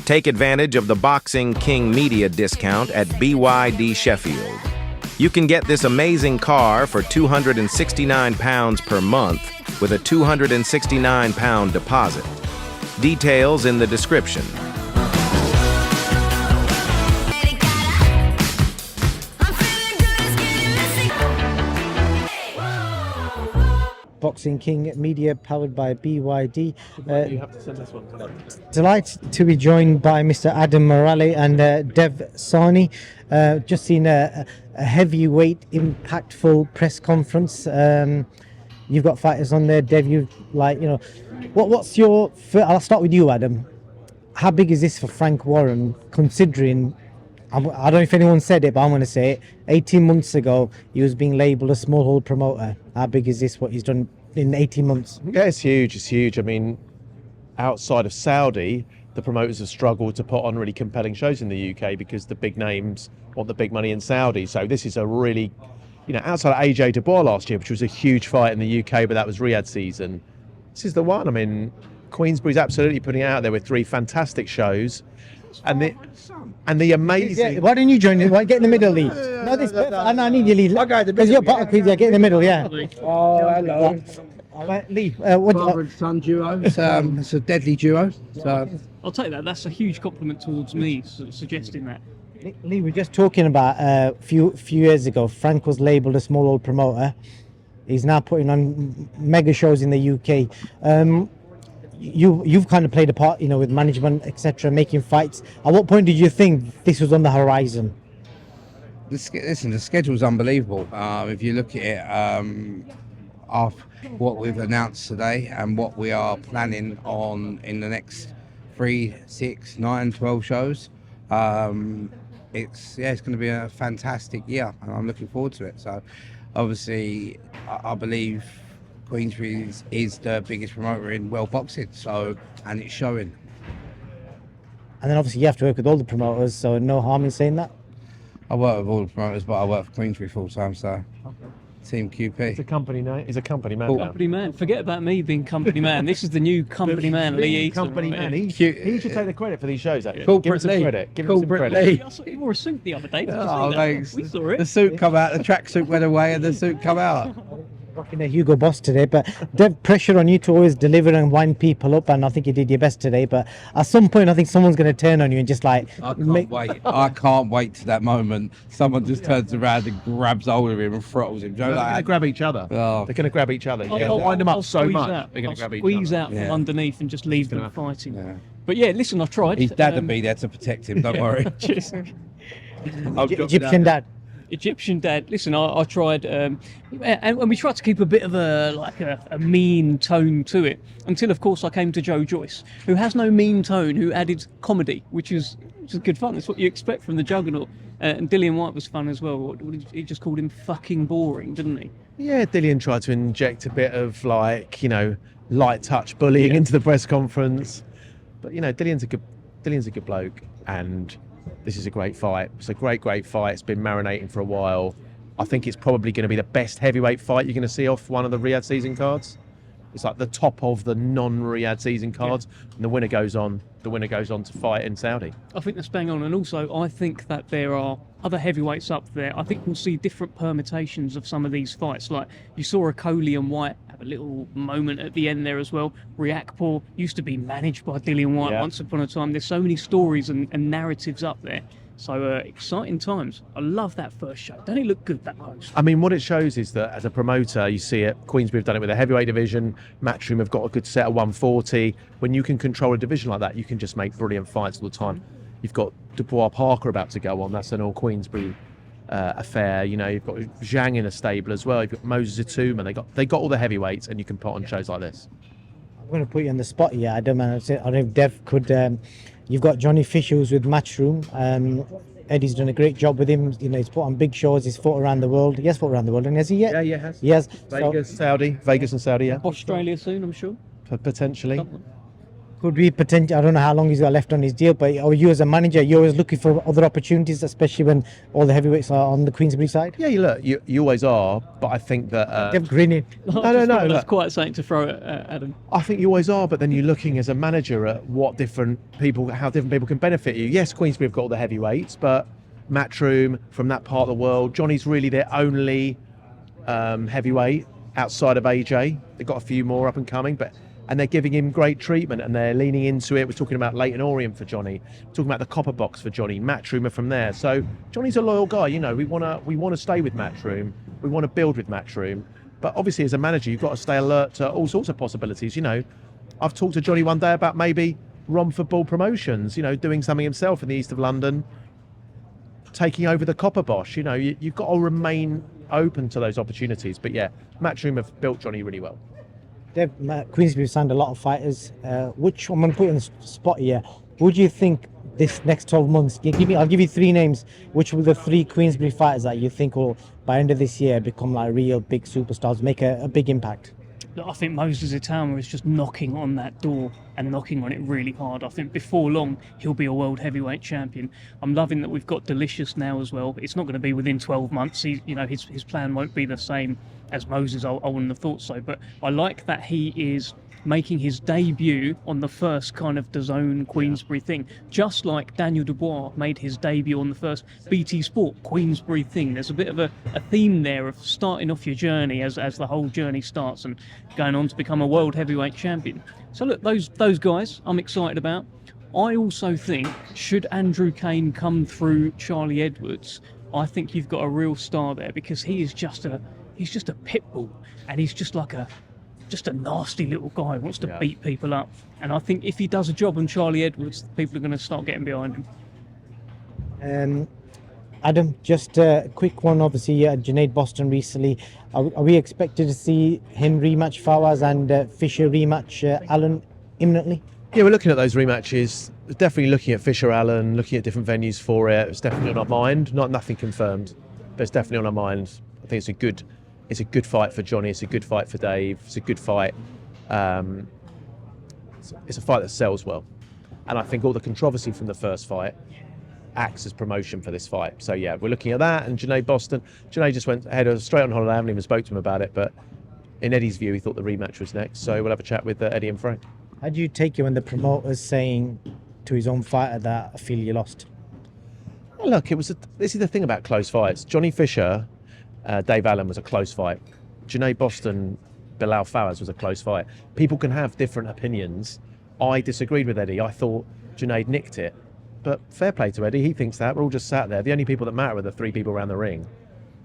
Take advantage of the Boxing King Media discount at BYD Sheffield. You can get this amazing car for £269 per month with a £269 deposit. Details in the description. Boxing King Media, powered by BYD. You have to send this one to them. Delighted to be joined by Mr. Adam Morallee and Dev Sahni. Just seen a heavyweight, impactful press conference. You've got fighters on there, Dev. What's your? I'll start with you, Adam. How big is this for Frank Warren, considering? I don't know if anyone said it, but I'm going to say it. 18 months ago, he was being labelled a small hall promoter. How big is this, what he's done in 18 months? Yeah, it's huge. It's huge. I mean, outside of Saudi, the promoters have struggled to put on really compelling shows in the UK because the big names want the big money in Saudi. So this is a really, outside of AJ Dubois last year, which was a huge fight in the UK, but that was Riyadh season. This is the one. I mean, Queensbury's absolutely putting it out there with 3 fantastic shows. And the amazing. Yeah, why don't you join it? Why get in the middle, Lee? No, this. I need you, Lee. Because you're part of Queens. Get in the middle, yeah. Oh, hello. All right, Lee. Father and son duo. It's a deadly duo. So I'll take that. That's a huge compliment towards me, suggesting that. Lee, we're just talking about a few years ago. Frank was labelled a small old promoter. He's now putting on mega shows in the UK. You've kind of played a part, with management, etc., making fights. At what point did you think this was on the horizon? listen, the schedule's unbelievable. If you look at it, what we've announced today and what we are planning on in the next 3, 6, 9, 12 shows, it's going to be a fantastic year, and I'm looking forward to it. So, obviously, I believe Queensbury is the biggest promoter in world boxing, and it's showing. And then obviously you have to work with all the promoters, so no harm in saying that. I work with all the promoters, but I work for Queensbury full time, so Team QP. It's a company name. He's a company man. Company man. Forget about me being company man. This is the new company man, Lee Eaton. Company man. He should take the credit for these shows. Actually, give him some credit. Give him some credit. I saw you wore a suit the other day. Did you Oh, see that? thanks. We saw it. The suit come out, the tracksuit went away, and the suit come out. Rocking a Hugo Boss today, but Dev, pressure on you to always deliver and wind people up, and I think you did your best today, but at some point I think someone's going to turn on you and just I can't wait to that moment. Someone just turns around and grabs hold of him and throttles him. They're going to grab each other. Oh. They're going to grab each other. I'll wind them up so squeeze much. out. They're going I'll to grab each squeeze other. out from underneath and just leave them fighting. Yeah. But yeah, listen, I've tried. His dad will be there to protect him, don't worry. Cheers. Egyptian dad. Egyptian dad. Listen, I tried, and we tried to keep a bit of a mean tone to it, until of course I came to Joe Joyce, who has no mean tone, who added comedy, which is good fun. It's what you expect from the juggernaut. And Dillian White was fun as well. He just called him fucking boring, didn't he? Yeah, Dillian tried to inject a bit of light touch bullying into the press conference, but Dillian's a good bloke, and this is a great fight. It's a great fight. It's been marinating for a while. I think it's probably going to be the best heavyweight fight you're going to see off one of the Riyadh season cards. It's like the top of the non-Riyadh season cards, and the winner goes on to fight in Saudi. I think that's bang on, and also I think that there are other heavyweights up there. I think we'll see different permutations of some of these fights. Like you saw a Coley and White have a little moment at the end there as well. Riakporhe used to be managed by Dillian White once upon a time. There's so many stories and narratives up there. So exciting times. I love that first show. Don't it look good, that post? I mean, what it shows is that as a promoter, you see it. Queensbury have done it with the heavyweight division. Matchroom have got a good set of 140. When you can control a division like that, you can just make brilliant fights all the time. You've got Dubois Parker about to go on. That's an all Queensbury affair. You've got Zhang in a stable as well. You've got Moses Atuma. They got all the heavyweights, and you can put on shows like this. I'm going to put you on the spot here, Adam, and I don't know if Dev could. You've got Johnny Fisher, who's with Matchroom. Eddie's done a great job with him. He's put on big shows. He's fought around the world. He has fought around the world, and has he yet? Yeah, he has. He has. Vegas and Saudi. Yeah. Australia soon, I'm sure. Potentially. Could be potential. I don't know how long he's got left on his deal, but or you as a manager, you're always looking for other opportunities, especially when all the heavyweights are on the Queensbury side. Yeah, you always are, but I think that They're grinning. no. That's Look, quite something to throw at Adam. I think you always are, but then you're looking as a manager at what different people, how different people can benefit you. Yes, Queensbury have got all the heavyweights, but Matchroom from that part of the world, Johnny's really their only heavyweight outside of AJ. They've got a few more up and coming, and they're giving him great treatment and they're leaning into it. We're talking about Leighton Orient for Johnny, we're talking about the Copper Box for Johnny, Matchroom are from there. So Johnny's a loyal guy. You know, we want to stay with Matchroom, we want to build with Matchroom, but obviously as a manager you've got to stay alert to all sorts of possibilities. You know, I've talked to Johnny one day about maybe Romford Ball Promotions, you know, doing something himself in the east of London, taking over the Copper Bosch. You know, you've got to remain open to those opportunities. But yeah, Matchroom have built Johnny really well. Dev, Queensbury signed a lot of fighters. Which I'm going to put you on the spot here. Would you think this next 12 months? I'll give you 3 names. Which were the 3 Queensbury fighters that you think will, by end of this year, become like real big superstars, make a big impact? Look, I think Moses Itama is just knocking on that door and knocking on it really hard. I think before long he'll be a world heavyweight champion. I'm loving that we've got Delicious now as well. It's not going to be within 12 months. His plan won't be the same as Moses. I wouldn't have thought so, but I like that he is making his debut on the first kind of DAZN Queensbury thing, just like Daniel Dubois made his debut on the first BT Sport Queensbury thing. There's a bit of a theme there of starting off your journey as the whole journey starts and going on to become a world heavyweight champion. So look, those guys I'm excited about. I also think, should Andrew Kane come through Charlie Edwards, I think you've got a real star there, because he's just a pit bull, and he's just like a nasty little guy who wants to beat people up. And I think if he does a job on Charlie Edwards, people are going to start getting behind him. Adam, just a quick one. Obviously, Junaid Boston recently. Are we expected to see him rematch Fawaz and Fisher rematch Allen imminently? Yeah, we're looking at those rematches. Definitely looking at Fisher Allen, looking at different venues for it. It's definitely on our mind. Nothing confirmed, but it's definitely on our mind. I think it's a good fight for Johnny. It's a good fight for Dave. It's a good fight. It's a fight that sells well, and I think all the controversy from the first fight acts as promotion for this fight. So yeah, we're looking at that. And Junaid Boston, Junaid just went ahead straight on holiday. I haven't even spoke to him about it, but in Eddie's view, he thought the rematch was next. So we'll have a chat with Eddie and Frank. How do you take it when the promoter's saying to his own fighter that I feel you lost? Well, look, this is the thing about close fights. Johnny Fisher, Dave Allen was a close fight. Junaid Boston, Bilal Fawaz was a close fight. People can have different opinions. I disagreed with Eddie. I thought Junaid nicked it. But fair play to Eddie. He thinks that. We're all just sat there. The only people that matter are the 3 people around the ring.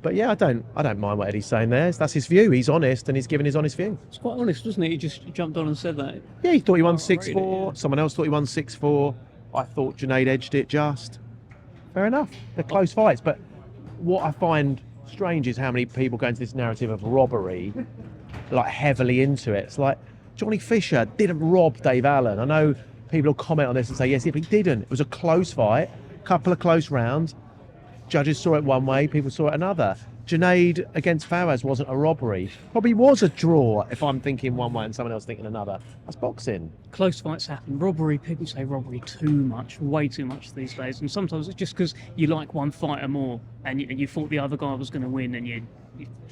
But yeah, I don't mind what Eddie's saying there. That's his view. He's honest, and he's giving his honest view. It's quite honest, wasn't it? He just jumped on and said that. Yeah, he thought he won 6-4. Someone else thought he won 6-4. I thought Junaid edged it just. Fair enough. They're close fights. But what I find strange is how many people go into this narrative of robbery, like heavily into it. It's like Johnny Fisher didn't rob Dave Allen. I know people will comment on this and say, yes, but he didn't. It was a close fight, couple of close rounds. Judges saw it one way, people saw it another. Junaid against Fawaz wasn't a robbery. Probably was a draw if I'm thinking one way and someone else thinking another. That's boxing. Close fights happen. Robbery, people say robbery too much, way too much these days. And sometimes it's just because you like one fighter more and you thought the other guy was going to win, and you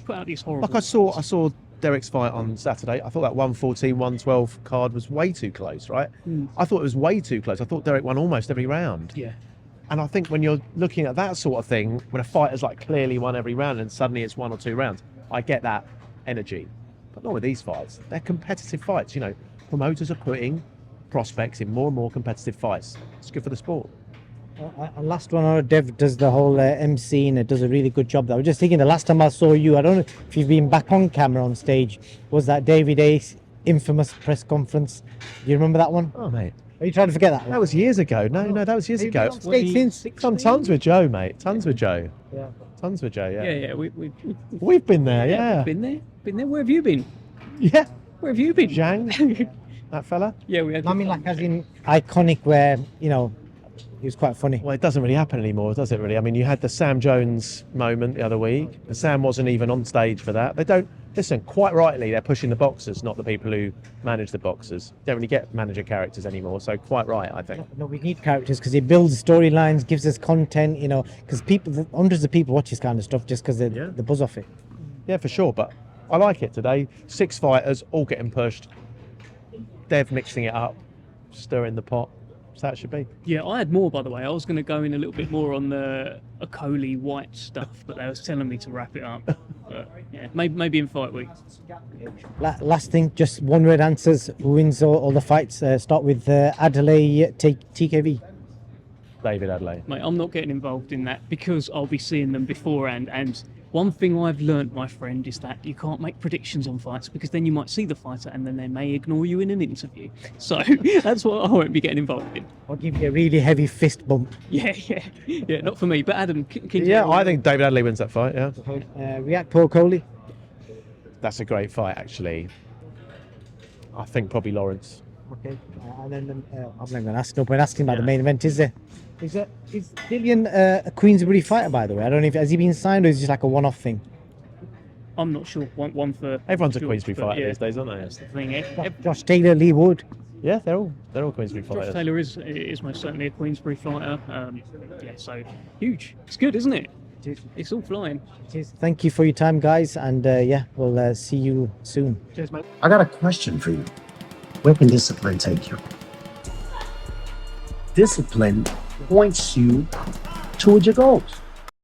put out these horrible... Like I saw Derek's fight on Saturday. I thought that 114, 112 card was way too close, right? I thought it was way too close. I thought Derek won almost every round. Yeah. And I think when you're looking at that sort of thing, when a fighter's like clearly won every round and suddenly it's 1 or 2 rounds, I get that energy. But not with these fights. They're competitive fights. You know, promoters are putting prospects in more and more competitive fights. It's good for the sport. Last one, Dev does the whole MC and it does a really good job. I was just thinking the last time I saw you, I don't know if you've been back on camera on stage, was that David Ace infamous press conference. Do you remember that one? Oh, mate. Are you trying to forget that one? That was years ago. No, that was years ago. Done tons with Joe, mate. Tons with Joe. Yeah. Tons with Joe, yeah. Yeah. We've been there, yeah. Been there. Where have you been? Yeah. Where have you been? Zhang, that fella. Yeah, we had. I mean, like as in iconic, where He was quite funny. Well, it doesn't really happen anymore, does it? Really? I mean, you had the Sam Jones moment the other week, and Sam wasn't even on stage for that. They don't listen. Quite rightly, they're pushing the boxers, not the people who manage the boxers. Don't really get manager characters anymore. So quite right, I think. No, we need characters because it builds storylines, gives us content. You know, because hundreds of people watch this kind of stuff just because the buzz off it. Yeah, for sure. But I like it today. 6 fighters all getting pushed. Dev mixing it up, stirring the pot. So that should be. Yeah, I had more, by the way. I was going to go in a little bit more on the Okoli White stuff, but they was telling me to wrap it up. But yeah, maybe in fight week. Last thing, just one word answers. Who wins all the fights? Start with Adelaide TKV. David Adelaide. Mate, I'm not getting involved in that because I'll be seeing them beforehand. And one thing I've learnt, my friend, is that you can't make predictions on fights because then you might see the fighter and then they may ignore you in an interview. So that's what I won't be getting involved in. I'll give you a really heavy fist bump. Yeah, not for me. But Adam, Yeah, I think David Adelaide wins that fight. Yeah. React Paul Coley. That's a great fight, actually. I think probably Lawrence. Okay, and then I'm not going to ask. No point asking about the main event, is there? Is Dillian a Queensbury fighter, by the way? I don't know if has he been signed or is it just like a one-off thing? I'm not sure. One for Everyone's a George, Queensbury but fighter these days, aren't they? That's the thing. Josh Taylor, Lee Wood. Yeah, they're all Queensbury Josh fighters. Taylor is most certainly a Queensbury fighter. Yeah, so huge. It's good, isn't it? It's all flying. Thank you for your time, guys, and yeah, we'll see you soon. Cheers, mate. I got a question for you. Where can discipline take you? Discipline points you towards your goals.